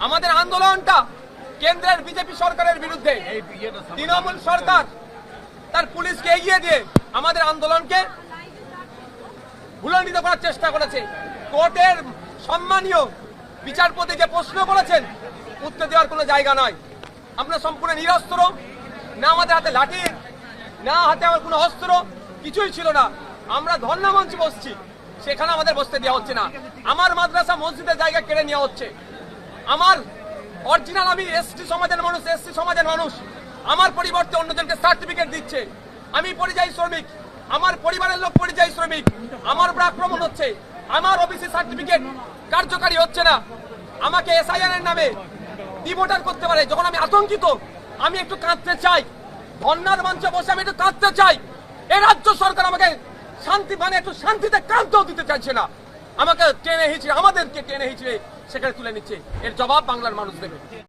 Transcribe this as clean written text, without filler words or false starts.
আমাদের আন্দোলনটা কেন্দ্রের বিজেপি সরকারের বিরুদ্ধে। তৃণমূল সরকার তার পুলিশকে এগিয়ে দিয়ে আমাদের আন্দোলনকে ভুলণ্ডিত করার চেষ্টা করেছে। কোর্টের সম্মানীয় বিচারপতি যে প্রশ্ন করেছেন, উত্তর দেওয়ার কোনো জায়গা নয়। আমরা সম্পূর্ণ নিরস্ত্র, না আমাদের হাতে লাঠি, না হাতে আমার কোনো অস্ত্র, কিছুই ছিল না। আমরা ধর্ণা মঞ্চে বসছি, সেখানে আমাদের বসতে দেওয়া হচ্ছে না। আমার মাদ্রাসা মসজিদের জায়গা কেড়ে নেওয়া হচ্ছে। আমার অরিজিনাল, আমি এসটি সমাজের মানুষ, আমার পরিবর্তে অন্যজনকে সার্টিফিকেট দিচ্ছে। আমি পরিযায়ী শ্রমিক, আমার পরিবারের লোক পরিযায়ী শ্রমিক, আমার উপর আক্রমণ হচ্ছে। আমার ওবিসি সার্টিফিকেট কার্যকারী হচ্ছে না। আমাকে এসআইআর এর নামে ডিভোটার করতে পারে। যখন আমি আতঙ্কিত, আমি একটু কাঁদতে চাই, ধর্ণার মঞ্চে বসে আমি একটু কাঁদতে চাই। এই রাজ্য সরকার আমাকে একটু শান্তিতে কাঁদতেও দিতে চাইছে না। আমাদেরকে টেনে হিঁচড়ে সেখানে তুলে নিচ্ছে। এর জবাব বাংলার মানুষ দেবে।